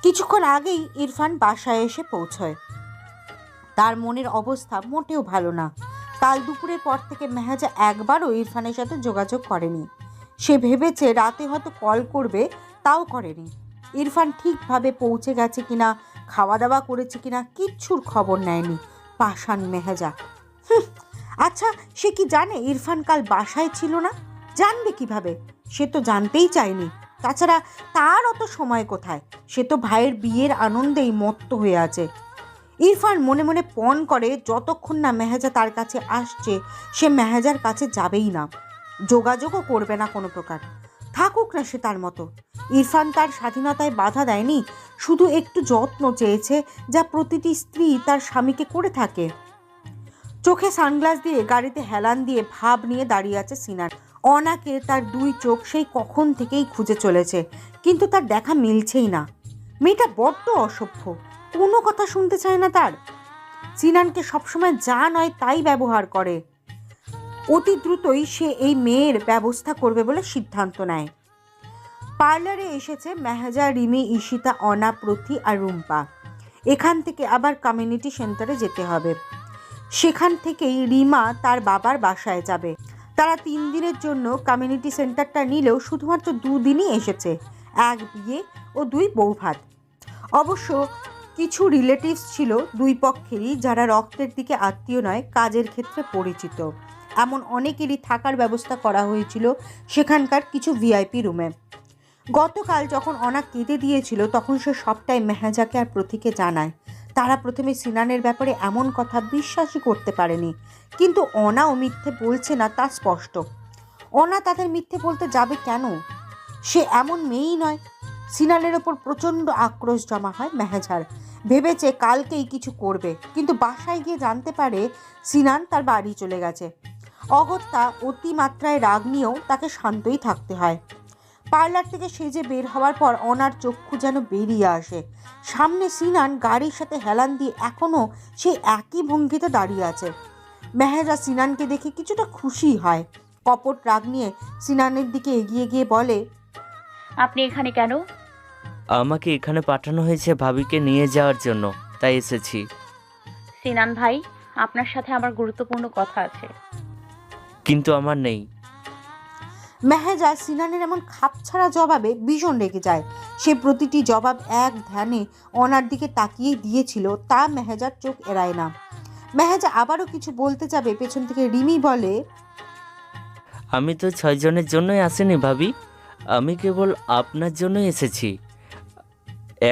কিছুক্ষণ আগেই ইরফান বাসায় এসে পৌঁছয়। তার মনের অবস্থা মোটেও ভালো না। কাল দুপুরের পর থেকে মেহেজা একবারও ইরফানের সাথে যোগাযোগ করেনি। সে ভেবেছে রাতে হয়তো কল করবে, তাও করেনি। ইরফান ঠিকভাবে পৌঁছে গেছে কিনা, খাওয়া দাওয়া করেছে কিনা কিচ্ছুর খবর নেয়নি পাষাণ মেহেজা। আচ্ছা, সে কি জানে ইরফান কাল বাসায় ছিল না? জানবে কিভাবে? সে তো জানতেই চায়নি। তাছাড়া তার অত সময় কোথায়? সে তো ভাইয়ের বিয়ের আনন্দেই মত্ত হয়ে আছে। ইরফান মনে মনে পণ করে যতক্ষণ না মেহেজা তার কাছে আসছে সে মেহেজার কাছে যাবেই না, যোগাযোগও করবে না কোনো প্রকার। থাকুক না সে তার মতো। ইরফান তার স্বাধীনতায় বাধা দেয়নি, শুধু একটু যত্ন চেয়েছে, যা প্রতিটি স্ত্রী তার স্বামীকে করে থাকে। চোখে সানগ্লাস দিয়ে গাড়িতে হেলান দিয়ে ভাব নিয়ে দাঁড়িয়ে আছে সিনান। অনাকে তার দুই চোখ সেই কখন থেকেই খুঁজে চলেছে, কিন্তু তার দেখা মিলছেই না। মেয়েটা বড্ড অসভ্য, কোনো কথা শুনতে চায় না তার। সিনানকে সবসময় যা নয় তাই ব্যবহার করে। অতি দ্রুতই সে এই মেয়ের ব্যবস্থা করবে বলে সিদ্ধান্ত নেয়। পার্লারে এসেছে মেহেজা, রিমি, ঈশিতা, অনা, প্রথি আর রুম্পা। এখান থেকে আবার কমিউনিটি সেন্টারে যেতে হবে। সেখান থেকেই রিমা তার বাবার বাসায় যাবে। তারা 3 দিনের জন্য কমিউনিটি সেন্টারটা নিলেও শুধুমাত্র 2 দিনই এসেছে, 1 বিয়ে ও 2 বৌভাত। অবশ্য কিছু রিলেটিভস ছিল দুই পক্ষেরই, যারা রক্তের দিকে আত্মীয় নয়, কাজের ক্ষেত্রে পরিচিত। এমন অনেকেরই থাকার ব্যবস্থা করা হয়েছিল সেখানকার কিছু ভিআইপি রুমে। গতকাল যখন অনা কেঁদে দিয়েছিল তখন সে সবটাই মেহেজাকে আর প্রতীকে জানায়। তারা প্রথমে সিনানের ব্যাপারে এমন কথা বিশ্বাসই করতে পারেনি, কিন্তু অনাও মিথ্যে বলছে না তা স্পষ্ট। অনা তাদের মিথ্যে বলতে যাবে কেন? সে এমন মেয়েই নয়। সিনানের ওপর প্রচণ্ড আক্রোশ জমা হয় মেহেজার। ভেবেছে কালকেই কিছু করবে, কিন্তু বাসায় গিয়ে জানতে পারে সিনান তার বাড়ি চলে গেছে। অগত্যা অতিমাত্রায় রাগ নিয়েও তাকে শান্তই থাকতে হয়। পার্লার থেকে সেজে বের হওয়ার পর অনার চক্ষু যেন বেরিয়ে আসে। সামনে সিনান গাড়ির সাথে হেলান দিয়ে এখনও সে একই ভঙ্গিতে দাঁড়িয়ে আছে। মেহেজা সিনানকে দেখে কিছুটা খুশি হয়। কপট রাগ নিয়ে সিনানের দিকে এগিয়ে গিয়ে বলে, আপনি এখানে কেন? আমাকে এখানে পাঠানো হয়েছে ভাবিকে নিয়ে যাওয়ার জন্য, তাই এসেছি। সিনান ভাই, আপনার সাথে আমার গুরুত্বপূর্ণ কথা আছে। কিন্তু আমার নেই। মেহেজা সিনানের এমন খাপছাড়া জবাবে ভীষণ রেগে যায়। সে প্রতিটি জবাব এক ধ্যানে অনার দিকে তাকিয়েই দিয়েছিল, তা মেহেজার চোখ এড়ায় না। মেহেজা আবারও কিছু বলতে যাবে, পেছন থেকে রিমি বলে, আমি তো 6 জনের জন্যই আসিনি ভাবি, আমি কেবল আপনার জন্যই এসেছি।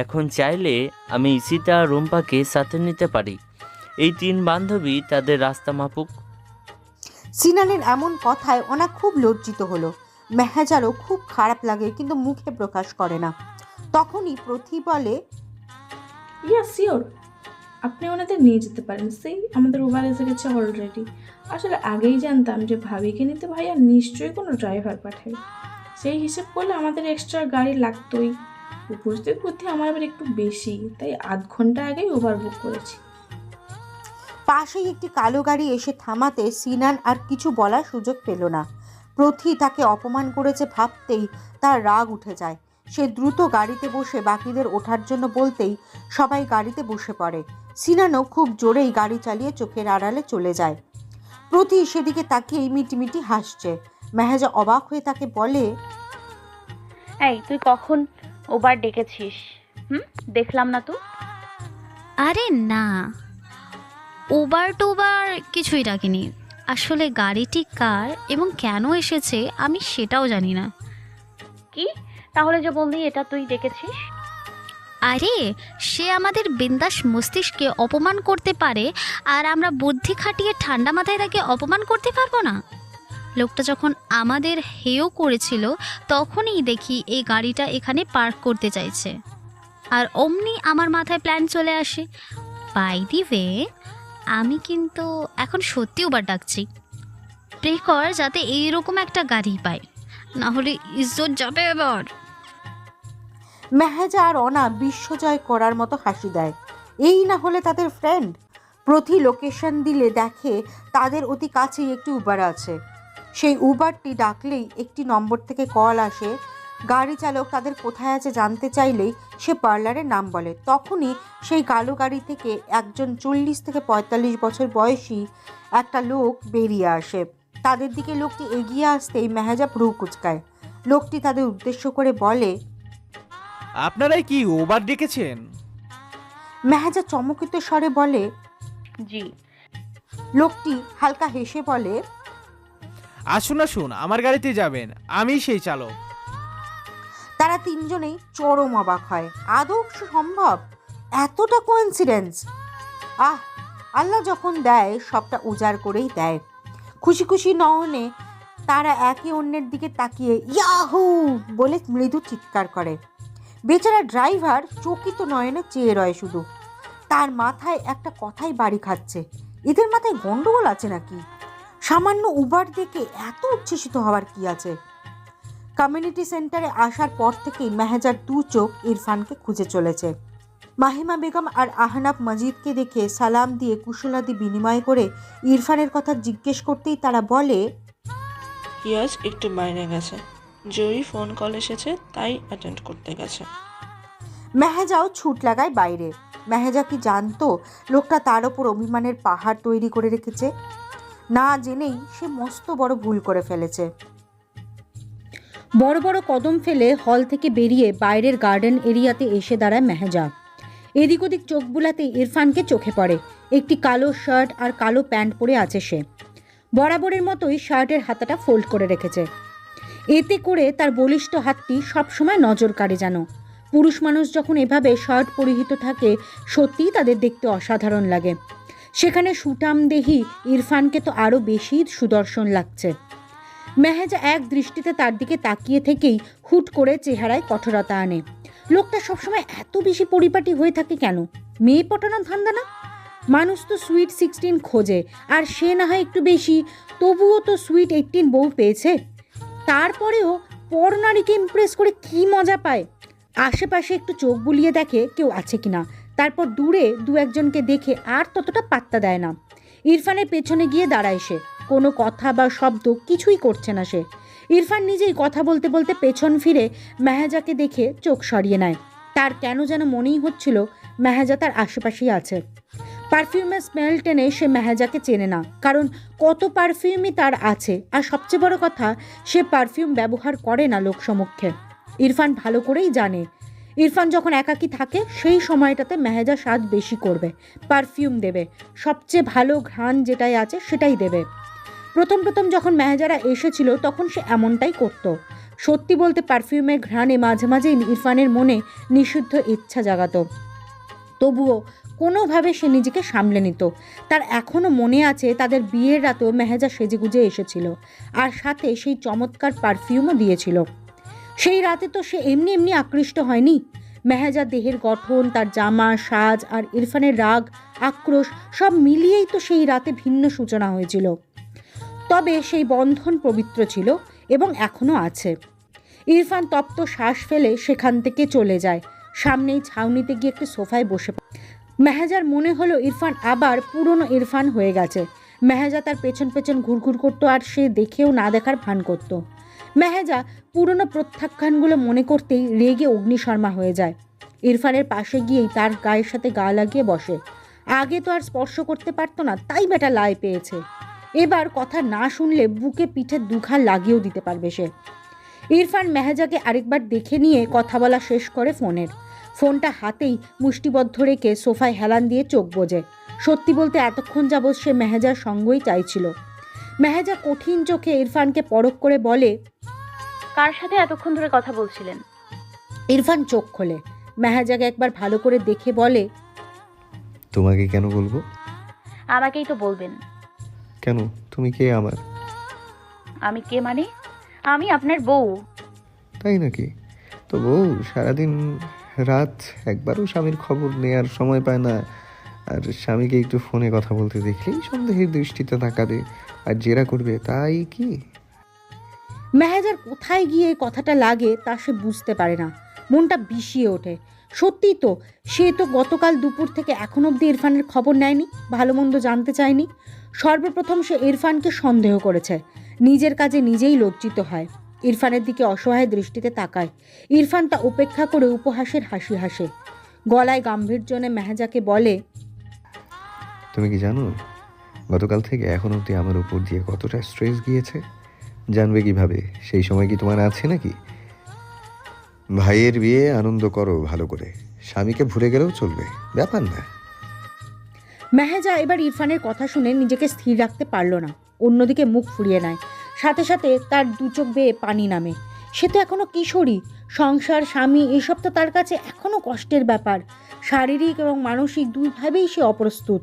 এখন চাইলে আমি ঈশিতা আর রুম্পাকে সাথে নিতে পারি। এই 3 বান্ধবী তাদের রাস্তা মাপুক। সিনানের এমন কথায় ওনা খুব লজ্জিত হলো। মেহেজারও খুব খারাপ লাগে, কিন্তু মুখে প্রকাশ করে না। তখনই প্রথি বলে, ইয়া শিওর, আপনি ওনাদের নিয়ে যেতে পারেন। সেই আমাদের উবার এসে গেছে অলরেডি। আসলে আগেই জানতাম যে ভাবিকে নিতে ভাইয়া নিশ্চয়ই কোনো ড্রাইভার পাঠায়। সেই হিসেব করলে আমাদের এক্সট্রা গাড়ি লাগতোই। উপস্থিত বুদ্ধি আমার আবার একটু বেশি, তাই আধ ঘন্টা আগেই উবার বুক করেছি। পাশেই একটি কালো গাড়ি এসে থামাতে সিনান আর কিছু বলার সুযোগ পেল না। প্রথি তাকে অপমান করেছে ভাবতেই তার রাগ উঠে যায়। সে দ্রুত গাড়িতে বসে বাকিদের ওঠার জন্য বলতেই সবাই গাড়িতে বসে পড়ে। সিনানও খুব জোরেই গাড়ি চালিয়ে চোখের আড়ালে চলে যায়। প্রথি সেদিকে তাকিয়েই মিটিমিটি হাসছে। মেহেজা অবাক হয়ে তাকে বলে, এই, তুই কখন ওবার ডেকেছিস? দেখলাম না তো। আরে না, উবার টোবার কিছুই ডাকিনি। আসলে গাড়িটি কার এবং কেন এসেছে আমি সেটাও জানি না। কি? তাহলে যে বললি এটা তুই ডেকেছিস? আরে, সে আমাদের বিন্দাস মস্তিষ্কে অপমান করতে পারে, আর আমরা বুদ্ধি খাটিয়ে ঠান্ডা মাথায় তাকে অপমান করতে পারবো না? লোকটা যখন আমাদের হেয় করেছিল তখনই দেখি এই গাড়িটা এখানে পার্ক করতে চাইছে, আর অমনি আমার মাথায় প্ল্যান চলে আসে। বাই দি ওয়ে, আমি কিন্তু এখন সত্যি উবার ডাকছি। প্রে কর যাতে এইরকম একটা গাড়ি পায়, না হলে ইজ্জত যাবে এবার। মেহেজা আর অনা বিশ্বজয় করার মতো হাসি দেয়। এই না হলে তাদের ফ্রেন্ড। প্রতি লোকেশন দিলে দেখে তাদের অতি কাছেই একটি উবার আছে। সেই উবারটি ডাকলেই একটি নম্বর থেকে কল আসে। গাড়ি চালক তাদের কোথায় আছে জানতে চাইলেই সে পার্লারের নাম বলে। তখনই সেই কালো গাড়ি থেকে একজন 40 থেকে 45 বছর বয়সী একটা লোক বেরিয়ে আসে। তাদের দিকে লোকটি এগিয়ে আসতেই মেহেজা ভ্রু কুঁচকায়। লোকটি তাদের উদ্দেশ্য করে বলে, আপনারাই কি ওবার ডেকেছেন? মেহেজা চমকিত স্বরে বলে। জি। লোকটি হালকা হেসে বলে, আসুন আসুন, আমার গাড়িতে যাবেন, আমি সেই চালক। তারা তিনজনেই চরম অবাক হয়। আদৌ সম্ভব এতটা কোইন্সিডেন্স? আল্লাহ যখন দেয় সবটা উজাড় করেই দেয়। খুশি খুশি নয়নে তারা একে অন্যের দিকে তাকিয়ে ইয়াহু বলে মৃদু চিৎকার করে। বেচারা ড্রাইভার চকিত নয়নে চেয়ে রয় শুধু। তার মাথায় একটা কথাই বাড়ি খাচ্ছে, এদের মাথায় গন্ডগোল আছে নাকি? সামান্য উবার দেখে এত উচ্ছ্বসিত হওয়ার কি আছে? কমিউনিটি সেন্টারে আসার পর থেকেই মেহেজার দু চোখ ইরফানকে খুঁজে চলেছে। মাহিমা বেগম আর আহনাফ মজিদকে দেখে সালাম দিয়ে কুশলাদি বিনিময় করে ইরফানের কথা জিজ্ঞেস করতেই তারা বলে, ইয়াস একটু বাইরে গেছে, জরুরি ফোন কল এসেছে তাই অ্যাটেন্ড করতে গেছে। মেহেজাও ছুট লাগায় বাইরে। মেহেজা কি জানতো লোকটা তার ওপর অভিমানের পাহাড় তৈরি করে রেখেছে? না জেনেই সে মস্ত বড় ভুল করে ফেলেছে। বড় বড় কদম ফেলে হল থেকে বেরিয়ে বাইরের গার্ডেন এরিয়াতে এসে দাঁড়ায় মেহেজা। এদিক ওদিক চোখ বুলাতে ইরফানকে চোখে পড়ে। একটি কালো শার্ট আর কালো প্যান্ট পরে আছে সে। বরাবরের মতোই শার্টের হাতাটা ফোল্ড করে রেখেছে। এতে করে তার বলিষ্ঠ হাতটি সবসময় নজর কাড়ে যেন। পুরুষ মানুষ যখন এভাবে শার্ট পরিহিত থাকে সত্যিই তাদের দেখতে অসাধারণ লাগে। সেখানে সুঠামদেহী ইরফানকে তো আরও বেশি সুদর্শন লাগছে। মেহেজা এক দৃষ্টিতে তার দিকে তাকিয়ে থেকেই হুট করে চেহারায় কঠোরতা আনে। লোকটা সবসময় এত বেশি পরিপাটি হয়ে থাকে কেন? মেয়ে পটানোর ধান্দা না? মানুষ তো সুইট 16 খোঁজে, আর সে না হয় একটু বেশি, তবুও তো সুইট 18 বউ পেয়েছে। তারপরেও পরনারীকে ইমপ্রেস করে কি মজা পায়? আশেপাশে একটু চোখ বুলিয়ে দেখে কেউ আছে কিনা, তারপর দূরে দু একজনকে দেখে আর ততটা পাত্তা দেয় না। ইরফানের পেছনে গিয়ে দাঁড়ায় সে। কোনো কথা বা শব্দ কিছুই করছে না সে। ইরফান নিজেই কথা বলতে বলতে পেছন ফিরে মেহেজাকে দেখে চোখ সরিয়ে নেয়। তার কেন যেন মনেই হচ্ছিল মেহেজা তার আশেপাশেই আছে। পারফিউমের স্মেল টেনে সে মেহেজাকে চেনে না, কারণ কত পারফিউমই তার আছে, আর সবচেয়ে বড় কথা সে পারফিউম ব্যবহার করে না লোকসমক্ষে। ইরফান ভালো করেই জানে ইরফান যখন একাকী থাকে সেই সময়টাতে মেহেজা স্বাদ বেশি করবে, পারফিউম দেবে, সবচেয়ে ভালো ঘ্রাণ যেটাই আছে সেটাই দেবে। প্রথম যখন মেহেজারা এসেছিল তখন সে এমনটাই করত। সত্যি বলতে পারফিউমের ঘ্রাণে মাঝে মাঝেই ইরফানের মনে নিষিদ্ধ ইচ্ছা জাগাতো। তবুও কোনোভাবে সে নিজেকে সামলে নিত। তার এখনও মনে আছে তাদের বিয়ের রাতেও মেহেজা সেজেগুজে এসেছিল, আর সাথে সেই চমৎকার পারফিউমও দিয়েছিল। সেই রাতে তো সে এমনি আকৃষ্ট হয়নি। মেহেজার দেহের গঠন, তার জামা, সাজ আর ইরফানের রাগ, আক্রোশ সব মিলিয়েই তো সেই রাতে ভিন্ন সূচনা হয়েছিল। তবে সেই বন্ধন পবিত্র ছিল এবং এখনও আছে। ইরফান তপ্ত শ্বাস ফেলে সেখান থেকে চলে যায়। সামনেই ছাউনিতে গিয়ে একটি সোফায় বসে মেহেজার মনে হলো ইরফান আবার পুরনো ইরফান হয়ে গেছে। মেহেজা তার পেছন ঘুরঘুর করতো আর সে দেখেও না দেখার ভান করত। মেহেজা পুরনো প্রত্যাখ্যানগুলো মনে করতেই রেগে অগ্নিশর্মা হয়ে যায়। ইরফানের পাশে গিয়েই তার গায়ের সাথে গা লাগিয়ে বসে। আগে তো আর স্পর্শ করতে পারতো না, তাই বেটা লাই পেয়েছে। এবার কথা না শুনলে বুকে পিঠে দুঘা লাগিয়েও দিতে পারবে সে। ইরফান মেহেজাকে আরেকবার দেখে নিয়ে কথা বলা শেষ করে ফোনটা হাতেই মুষ্টিবদ্ধ রেখে সোফায় হেলান দিয়ে চোখ বোঝে। সত্যি বলতে এতক্ষণ যাবৎ সে মেহেজার সঙ্গই চাইছিল। মেহেজা কঠিন চোখে ইরফানকে পরখ করে বলে, কার সাথে এতক্ষণ ধরে কথা বলছিলেন? ইরফান চোখ খোলে। মেহেজাকে একবার ভালো করে দেখে বলে, তোমাকে কেন বলবো? আমাকেই তো বলবেন। কেন? তুমি কে আমার? আমি কে মানে? আমি আপনার বউ। তাই নাকি? তো বউ সারাদিন রাত একবারও স্বামীর খবর নেয়ার সময় পায় না, আর স্বামীকে একটু ফোনে কথা বলতে দেখলেই সন্দেহের দৃষ্টিতে তাকাবে আর জেরা করবে, তাই কি? মেহেজার কোথায় গিয়ে এই কথাটা লাগে তা সে বুঝতে পারে না, মনটা বিষিয়ে ওঠে। সত্যিই তো, সে তো গতকাল দুপুর থেকে এখন অবধি ইরফানের খবর নেয়নি, ভালো মন্দ জানতে চায়নি। সর্বপ্রথম সে ইরফানকে সন্দেহ করেছে, নিজের কাজে নিজেই লজ্জিত হয়, ইরফানের দিকে অসহায় দৃষ্টিতে তাকায়। ইরফান তা উপেক্ষা করে উপহাসের হাসি হাসে, গলায় গাম্ভীর্যনে মেহেজাকে বলে, তুমি কি জানো গতকাল থেকে এখন অবধি আমার উপর দিয়ে কতটা স্ট্রেস গিয়েছে? জানবে কিভাবে? সেই সময় কি তোমার আছে নাকি? ভাইয়ের বিয়ে আনন্দ করো ভালো করে, স্বামীকে ভুলে গেলেও চলবে, ব্যাপার না। মেহেজা এবার ইরফানের কথা শুনে নিজেকে স্থির রাখতে পারল না, অন্যদিকে মুখ ফুরিয়ে নেয়। সাথে সাথে তার দু চোখ বেয়ে পানি নামে। সে তো এখনো কিশোরী, সংসার, স্বামী এসব তো তার কাছে এখনো কষ্টের ব্যাপার। শারীরিক এবং মানসিক দুইভাবেই সে অপ্রস্তুত।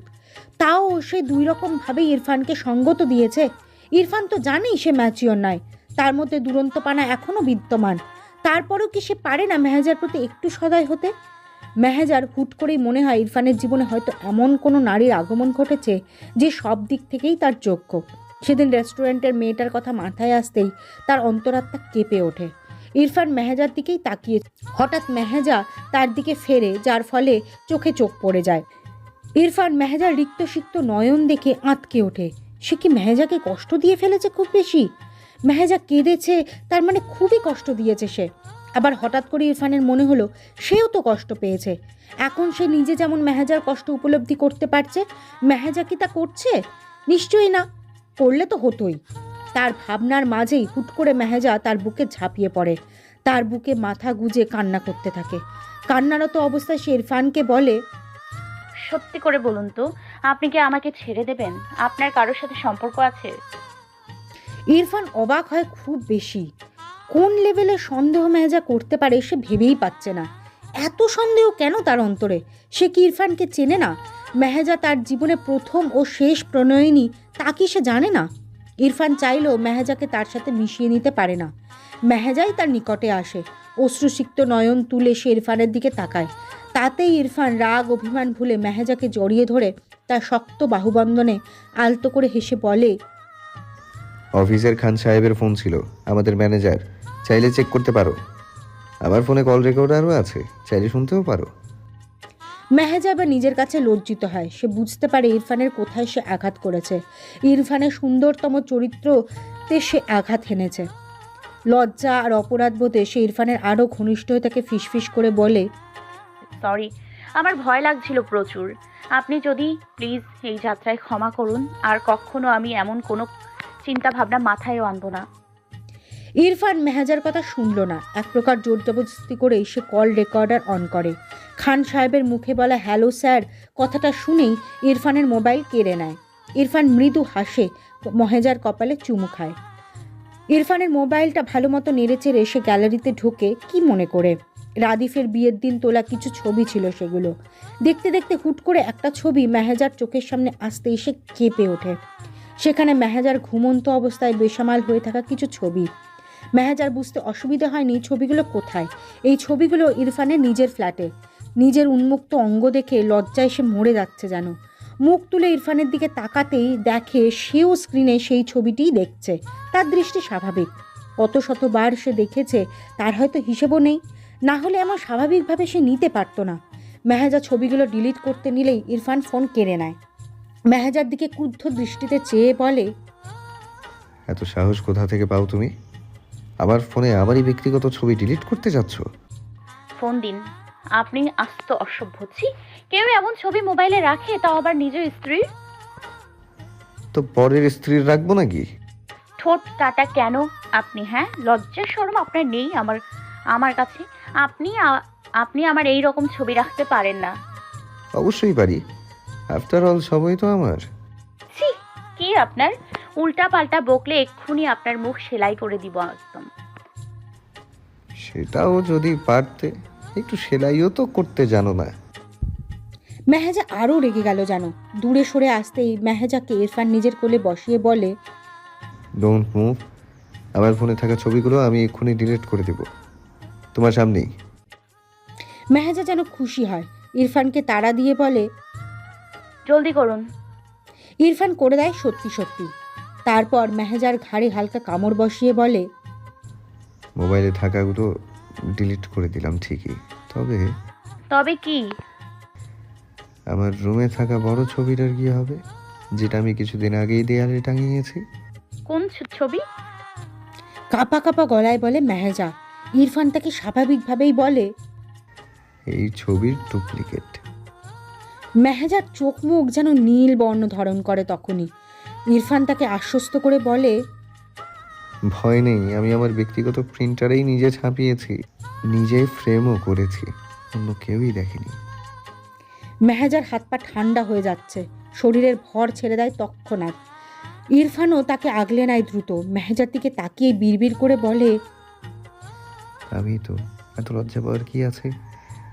তাও সে দুই রকমভাবেই ইরফানকে সঙ্গত দিয়েছে। ইরফান তো জানেই সে ম্যাচিওর নয়, তার মধ্যে দুরন্তপানা এখনও বিদ্যমান। তারপরেও কি সে পারে না মেহেজার প্রতি একটু সদয় হতে? মেহেজার হুট করেই মনে হয় ইরফানের জীবনে হয়তো এমন কোনো নারীর আগমন ঘটেছে যে সব দিক থেকেই তার যোগ্য। সেদিন রেস্টুরেন্টের মেয়েটার কথা মাথায় আসতেই তার অন্তরাত্মা কেঁপে ওঠে। ইরফান মেহেজার দিকেই তাকিয়ে, হঠাৎ মেহেজা তার দিকে ফেরে, যার ফলে চোখে চোখ পড়ে যায়। ইরফান মেহেজার রিক্তসিক্ত নয়ন দেখে আঁতকে ওঠে। সে কি মেহেজাকে কষ্ট দিয়ে ফেলেছে খুব বেশি? মেহেজা কেঁদেছে, তার মানে খুবই কষ্ট দিয়েছে সে। আবার হঠাৎ করে ইরফানের মনে হলো সেও তো কষ্ট পেয়েছে। এখন সে নিজে যেমন মেহেজার কষ্ট উপলব্ধি করতে পারছে, মেহেজা কি তা করছে? নিশ্চয়ই না, করলে তো হতোই। তার ভাবনার মাঝেই হুট করে মেহেজা তার বুকে ঝাঁপিয়ে পড়ে, তার বুকে মাথা গুজে কান্না করতে থাকে। কান্নারত অবস্থায় সে ইরফানকে বলে, সত্যি করে বলুন তো, আপনি কি আমাকে ছেড়ে দেবেন? আপনার কারোর সাথে সম্পর্ক আছে? ইরফান অবাক হয় খুব বেশি। কোন লেভেলে সন্দেহ মেহেজা করতে পারে সে ভেবেই পাচ্ছে না। এত সন্দেহ কেন তার অন্তরে? সে কি ইরফানকে চেনে না? মেহেজা তার জীবনে প্রথম ও শেষ প্রণয়িনী, তা কি সে জানে না? ইরফান চাইলেও মেহেজাকে তার সাথে মিশিয়ে নিতে পারে না। মেহেজাই তার নিকটে আসে, অশ্রুসিক্ত নয়ন তুলে সে ইরফানের দিকে তাকায়। তাতেই ইরফান রাগ অভিমান ভুলে মেহেজাকে জড়িয়ে ধরে তার শক্ত বাহুবন্ধনে আলতো করে হেসে বলে, অফিসের খান সাহেবের ফোন ছিল, আমাদের ম্যানেজার, চাইলে চেক করতে পারো। আমার ফোনে কল রেকর্ডারও আছে, চাইলে শুনতেও পারো। মেহেজা আবার নিজের কাছে লজ্জিত হয়। সে বুঝতে পারে ইরফানের কোথায় সে আঘাত করেছে। ইরফানের সুন্দরতম চরিত্রতে সে আঘাত হেনেছে। লজ্জা আর অপরাধ বোধে সে ইরফানের আরও ঘনিষ্ঠ হয়ে তাকে ফিসফিস করে বলে, সরি, আমার ভয় লাগছিল প্রচুর। আপনি যদি প্লিজ এই যাত্রায় ক্ষমা করুন, আর কখনো আমি এমন কোনো চিন্তা ভাবনা মাথায়ও আনবো না। ইরফান মেহেজার কথা শুনল না। এক প্রকার জোর জবরদস্তি করেই সে কল রেকর্ডার অন করে। খান সাহেবের মুখে বলা হ্যালো স্যার কথাটা শুনেই ইরফানের মোবাইল কেড়ে নেয়। ইরফান মৃদু হাসে, মেহেজার কপালে চুমু খায়। ইরফানের মোবাইলটা ভালো মতো নেড়েচেড়ে সে গ্যালারিতে ঢোকে, কি মনে করে। রাদিফের বিয়ের দিন তোলা কিছু ছবি ছিল সেগুলো। দেখতে দেখতে হুট করে একটা ছবি মেহেজার চোখের সামনে আসতে এসে কেঁপে ওঠে। সেখানে মেহেজার ঘুমন্ত অবস্থায় বেসামাল হয়ে থাকা কিছু ছবি। মেহেজার বুঝতে অসুবিধা হয়নি ছবিগুলো কোথায়। এই ছবিগুলো ইরফানের নিজের ফ্ল্যাটে। নিজের উন্মুক্ত অঙ্গ দেখে লজ্জায় সে মরে যাচ্ছে যেন। মুখ তুলে ইরফানের দিকে তাকাতেই দেখে সেও স্ক্রিনে সেই ছবিটিই দেখছে। তার দৃষ্টি স্বাভাবিক, কত শতবার সে দেখেছে তার হয়তো হিসেবও নেই, না হলে এমন স্বাভাবিকভাবে সে নিতে পারতো না। মেহেজা ছবিগুলো ডিলিট করতে নিলেই ইরফান ফোন কেড়ে নেয়। মেহেজার দিকে ক্রুদ্ধ দৃষ্টিতে চেয়ে বলে, এত সাহস কোথা থেকে পাও তুমি? আমার ফোনে আমারই ব্যক্তিগত ছবি ডিলিট করতে যাচ্ছ? ফোন দিন। আপনি আস্ত অসভ্য। ছি, কেউ এমন ছবি মোবাইলে রাখে, তাও আবার নিজের স্ত্রীর? তো পরের স্ত্রীর রাখবো নাকি? ঠোঁট কাটা কেন আপনি? হ্যাঁ, লজ্জা শরম আপনার নেই আমার কাছে? আপনি আমার এই রকম ছবি রাখতে পারেন না। অবশ্যই পারি, আফটার অল সবই তো আমার। ছি, কি আপনার? উল্টা পাল্টা বকলে এক্ষুনি আপনার মুখ সেলাই করে দিব একদম। সেটাও যদি পারতে, একটু সেলাইও তো করতে জানো না। মেহেজা আরও রেগে গেল যেন। দূরে সরে আসতেই মেহেজাকে ইরফান নিজের কোলে বসিয়ে বলে, ডোন্ট মুভ। আমার ফোনে থাকা ছবিগুলো আমি এক্ষুনি ডিলিট করে দেব, তোমার সামনেই। মেহেজা যেন খুশি হয়, ইরফানকে তাড়া দিয়ে বলে, জলদি করুন। ইরফান করে দেয় সত্যি সত্যি। তারপর মেহেজার ঘাড়ে হালকা কামড় বসিয়ে বলে, মোবাইলে থাকাগুলো ডিলিট করে দিলাম ঠিকই, তবে তবে কি? আমার রুমে থাকা বড় ছবিটার কি হবে, যেটা আমি কিছুদিন আগেই দেয়ালে টাঙিয়েছি? কোন ছবি? কাঁপা কাঁপা গলায় বলে মেহেজা। ইরফান তাকে স্বাভাবিকভাবেই বলে, এই ছবির ডুপ্লিকেট। মেহেজার চোখ মুখ যেন নীল বর্ণ ধারণ করে তখনই। ইরফান তাকে আশ্বস্ত করে বলে, ভয় নেই, আমি আমার ব্যক্তিগত প্রিন্টারেই নিজে ছাপিয়েছি, নিজে ফ্রেমও করেছি, অন্য কেউই দেখেনি। মেহেজার হাত পা ঠান্ডা হয়ে যাচ্ছে, শরীরের ভর ছেড়ে দেয় তৎক্ষণাৎ। ইরফানও তাকে আগলে নেয় দ্রুত। মেহেজার দিকে তাকিয়ে বিড়বিড় করে বলে, আমি তো, এত লজ্জা পাওয়ার কি আছে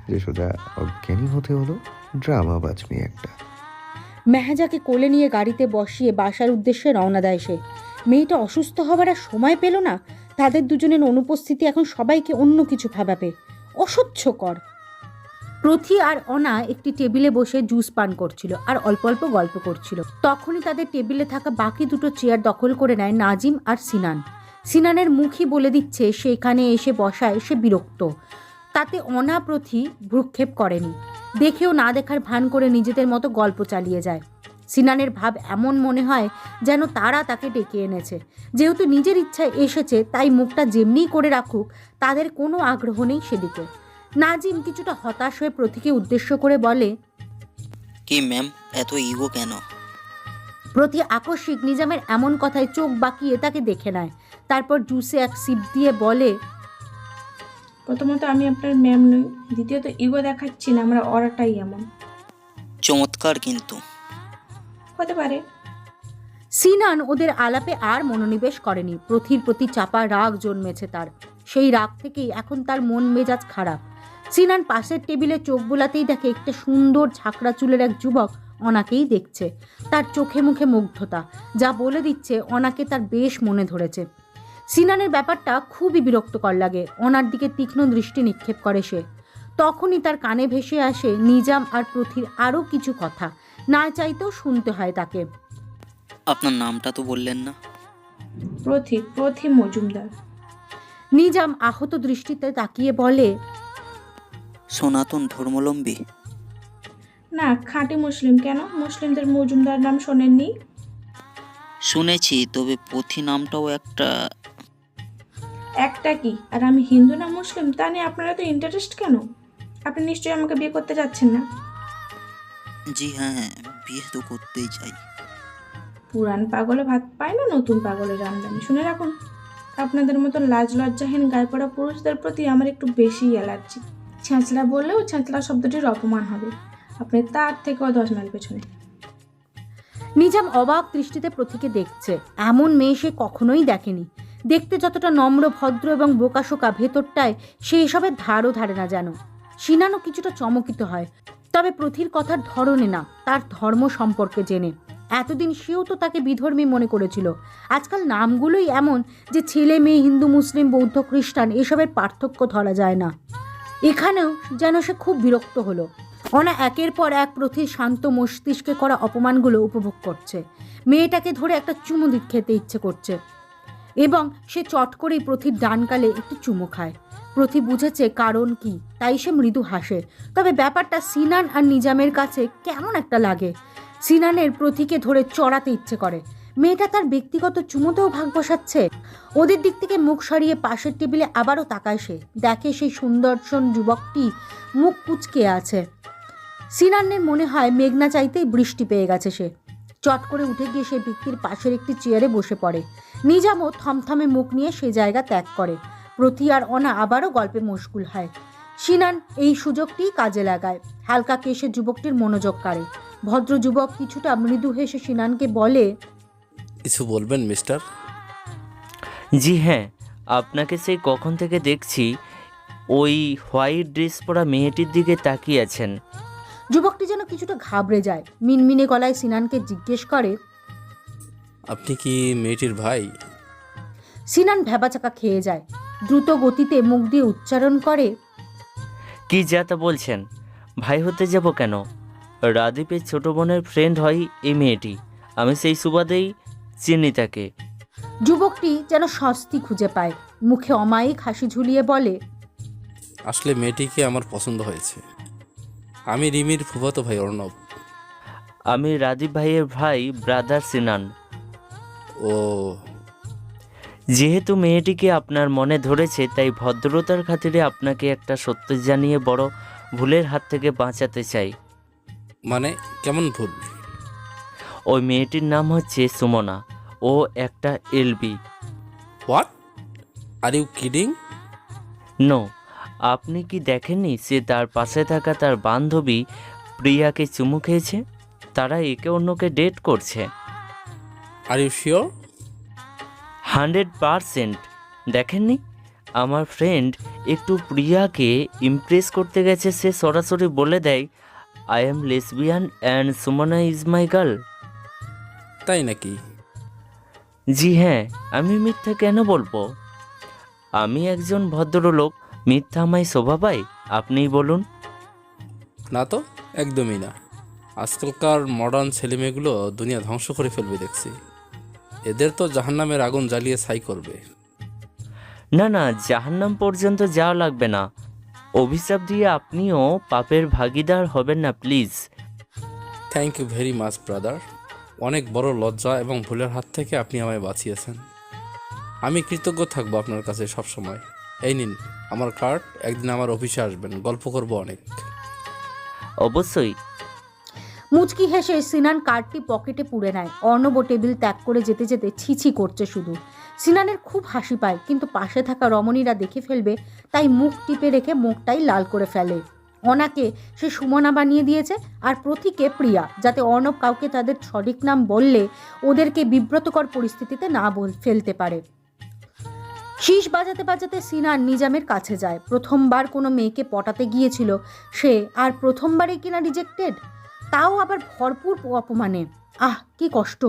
যে সোজা অজ্ঞানী হতে হলো? ড্রামা বাজমি একটা। মেহেজাকে কোলে নিয়ে গাড়িতে বসিয়ে বাসার উদ্দেশ্যে রওনা দেয় সে। মেয়েটা অসুস্থ হবার আর সময় পেল না। তাদের দুজনের অনুপস্থিতি এখন সবাইকে অন্য কিছু ভাবাবে। অসহ্যকর। প্রথি আর অনা একটি টেবিলে বসে জুস পান করছিল আর অল্প অল্প গল্প করছিল। তখনই তাদের টেবিলে থাকা বাকি দুটো চেয়ার দখল করে নেয় নাজিম আর সিনান। সিনানের মুখই বলে দিচ্ছে সে এখানে এসে বসায় সে বিরক্ত। তাতে অনা প্রথি ভ্রুক্ষেপ করেনি। দেখেও না দেখার ভান করে নিজেদের মতো গল্প চালিয়ে যায়। সিনানের ভাব এমন মনে হয় যেন তারা তাকে ডেকে এনেছে। যেহেতু নিজের ইচ্ছায় এসেছে তাই মুখটা যেমনিই করে রাখুক, তাদের কোনো আগ্রহ নেই সেদিকে। নাজিম কিছুটা হতাশ হয়ে প্রথিকে উদ্দেশ্য করে বলে, কি ম্যাম, এত ইগো কেন? প্রতি আকস্মিক নিজামের এমন কথায় চোখ বাঁকিয়ে তাকে দেখে নেয়। তারপর জুসে এক সিপ দিয়ে বলে, প্রথমত আমি আপনার ম্যাম নই, দ্বিতীয়ত ইগো দেখাচ্ছি না, আমরা অরাটাই এমন। চমৎকার কিন্তু। হতে পারে। সিনান ওদের আলাপে আর মনোনিবেশ করেনি। প্রথির প্রতি চাপা রাগ জন্মেছে তার। সেই রাগ থেকেই এখন তার মন মেজাজ খারাপ। সিনান পাশের টেবিলে চোখ বোলাতেই দেখে একটা সুন্দর ঝাঁকড়া চুলের এক যুবক অনাকেই দেখছে। তার চোখে মুখে মুগ্ধতা যা বলে দিচ্ছে অনাকে তার বেশ মনে ধরেছে। সিনানের ব্যাপারটা খুবই বিরক্তকর লাগে। অনার দিকে তীক্ষ্ণ দৃষ্টি নিক্ষেপ করে সে। তখনই তার কানে ভেসে আসে নিজাম আর প্রথির আরও কিছু কথা। না চাইতেও শুনতে হয় তাকে। আপনার নামটা তো বললেন না। প্রথি মজুমদার। নিজাম আহত দৃষ্টিতে তাকিয়ে বলে, সনাতন ধর্মলম্বী? না, খাঁটি মুসলিম। কেন, মুসলিমদের মজুমদার নাম শোনেননি? শুনেছি, তবে পথি নামটাও একটা কি, আর আমি হিন্দু না মুসলিম তা নিয়ে আপনারা তো ইন্টারেস্ট কেন? আপনি নিশ্চয়ই আমাকে বিয়ে করতে যাচ্ছেন না? জি হ্যাঁ, বিয়ে তো করতেই চাই। পুরান পাগলে ভাত পায় না, নতুন পাগলে রান্দানি। শুনে রাখুন, আপনাদের মতো লাজ লজ্জাহীন গায়ে পড়া পুরুষদের প্রতি আমার একটু বেশি অ্যালার্জি। ছ্যাঁচড়া বললেও ছ্যাঁচড়া শব্দটির অপমান হবে। আপনি তার থেকেও 10 মাইল পেছনে। নিজাম অবাক দৃষ্টিতে প্রথিকে দেখছে। এমন মেয়ে সে কখনোই দেখেনি। দেখতে যতটা নম্র ভদ্র এবং বোকাশোকা, ভেতরটায় সে এসবের ধারও ধারে না যেন। সিনানও কিছুটা চমকিত হয়, তবে প্রথির কথার ধরনে না, তার ধর্ম সম্পর্কে জেনে। এতদিন সেও তো তাকে বিধর্মী মনে করেছিল। আজকাল নামগুলোই এমন যে ছেলে মেয়ে, হিন্দু মুসলিম বৌদ্ধ খ্রিস্টান এসবের পার্থক্য ধরা যায় না। এখানেও যেন সে খুব বিরক্ত হলো। অনা একের পর এক প্রথির শান্ত মস্তিষ্কে করা অপমানগুলো উপভোগ করছে। মেয়েটাকে ধরে একটা চুমু খেতে ইচ্ছে করছে এবং সে চট করেই প্রথির ডানকালে একটু চুমু খায়। প্রথি বুঝেছে কারণ কি, তাই সে মৃদু হাসে। তবে ব্যাপারটা সিনান আর নিজামের কাছে কেমন একটা লাগে। সিনানের প্রথিকে ধরে চড়াতে ইচ্ছে করে। মেয়েটা তার ব্যক্তিগত চুমুতেও ভাগ বসাচ্ছে। ওদের দিক থেকে মুখ সরিয়ে পাশের টেবিলে আবারও তাকায় সে। দেখে সেই সুন্দর্শন যুবকটি মুখ কুঁচকে আছে। সিনানের মনে হয় মেঘনা চাইতেই বৃষ্টি পেয়ে গেছে সে। চট করে উঠে গিয়ে সে ব্যক্তির পাশের একটি চেয়ারে বসে পড়ে। নিজামও থমথমে মুখ নিয়ে সে জায়গা ত্যাগ করে। প্রতি আর অনা আবারও গল্পে মশগুল হয়। সিনান এই সুযোগটি কাজে লাগায়। হালকা কেশে যুবকটির মনোযোগ কাড়ে। ভদ্র যুবক কিছুটা মৃদু হেসে সিনানকে বলে, কিছু বলবেন মিস্টার? জি হ্যাঁ, আপনাকে সেই কখন থেকে দেখছি ওই হোয়াইট ড্রেস পরা মেয়েটির দিকে তাকিয়ে আছেন। যুবকটি যেন কিছুটা ঘাবড়ে যায়। মিনমিনে গলায় সিনানকে জিজ্ঞেস করে, আপনি কি মেয়েটির ভাই? সিনান ভ্যাবাচাকা খেয়ে যায়। দ্রুত গতিতে মুখ দিয়ে উচ্চারণ করে, কি যা তা বলছেন? ভাই হতে যাব কেন? রাদীপের ছোট বোনের ফ্রেন্ড হয় এই মেয়েটি। আমি সেই সুবাদেই চিনি তাকে। যুবকটি যেন স্বস্তি খুঁজে পায়। মুখে অমায়িক হাসি ঝুলিয়ে বলে, আসলে মেয়েটিকে আমার পছন্দ হয়েছে। আমি রিমির ফুফাতো ভাই অর্ণব। আমি রাদীপ ভাইয়ের ভাই ব্রাদার সিনান। ও, যেহেতু মেয়েটিকে আপনার মনে ধরেছে, তাই ভদ্রতার খাতিরে আপনাকে একটা সত্য জানিয়ে বড় ভুলের হাত থেকে বাঁচাতে চাই। মানে কেমন ভুল? ওই মেয়েটির নাম হচ্ছে সুমনা। ও একটা LB. What, are you kidding? No, আপনি কি দেখেননি সে তার পাশে থাকা তার বান্ধবী প্রিয়াকে চুমু খেয়েছে? তারা একে অন্যকে ডেট করছে। Are you sure? 100%। দেখেননি? আমার ফ্রেন্ড একটু প্রিয়াকে ইমপ্রেস করতে গেছে, সে সরাসরি বলে দেয়, I am lesbian and Sumana is my girl. তাই নাকি? জি হ্যাঁ, আমি মিথ্যা কেন বলবো? আমি একজন ভদ্রলোক, মিথ্যা আমায় শোভা পায়? আপনিই বলুন। না তো, একদমই না। আজকালকার মডার্ন ছেলেমেয়েগুলো দুনিয়া ধ্বংস করে ফেলবে দেখছি। এদের তো জাহান্নামের আগুন জ্বালিয়ে ছাই করবে। না না, জাহান্নাম পর্যন্ত যাওয়া লাগবে না। অভিশাপ দিয়ে আপনিও পাপের ভাগীদার হবেন না please. Thank you very much brother. অনেক বড় লজ্জা এবং ভুলের হাত থেকে আপনি আমায় বাঁচিয়েছেন। আমি কৃতজ্ঞ থাকবো আপনার কাছে সব সময়। এই নিন আমার কার্ড, একদিন আমার অফিসে আসবেন, গল্প করব অনেক। অবশ্যই। মুচকি হেসে সিনান কার্ডটি পকেটে পুরে নেয়। অর্ণব টেবিল ত্যাগ করে যেতে যেতে ছিছি করছে শুধু। সিনানের খুব হাসি পায়, কিন্তু পাশে থাকা রমণীরা দেখে ফেলবে তাই মুখ টিপে রেখে মুখটাই লাল করে ফেলে। অনাকে সে সুমনা বানিয়ে দিয়েছে, আর প্রতীকে প্রিয়া, যাতে অর্ণব কাউকে তাদের সঠিক নাম বললে ওদেরকে বিব্রতকর পরিস্থিতিতে না ফেলতে পারে। শীষ বাজাতে বাজাতে সিনান নিজামের কাছে যায়। প্রথমবার কোনো মেয়েকে পটাতে গিয়েছিল সে, আর প্রথমবারই কিনা রিজেক্টেড, তাও আবার ভরপুর অপমানে। আহ, কি কষ্ট।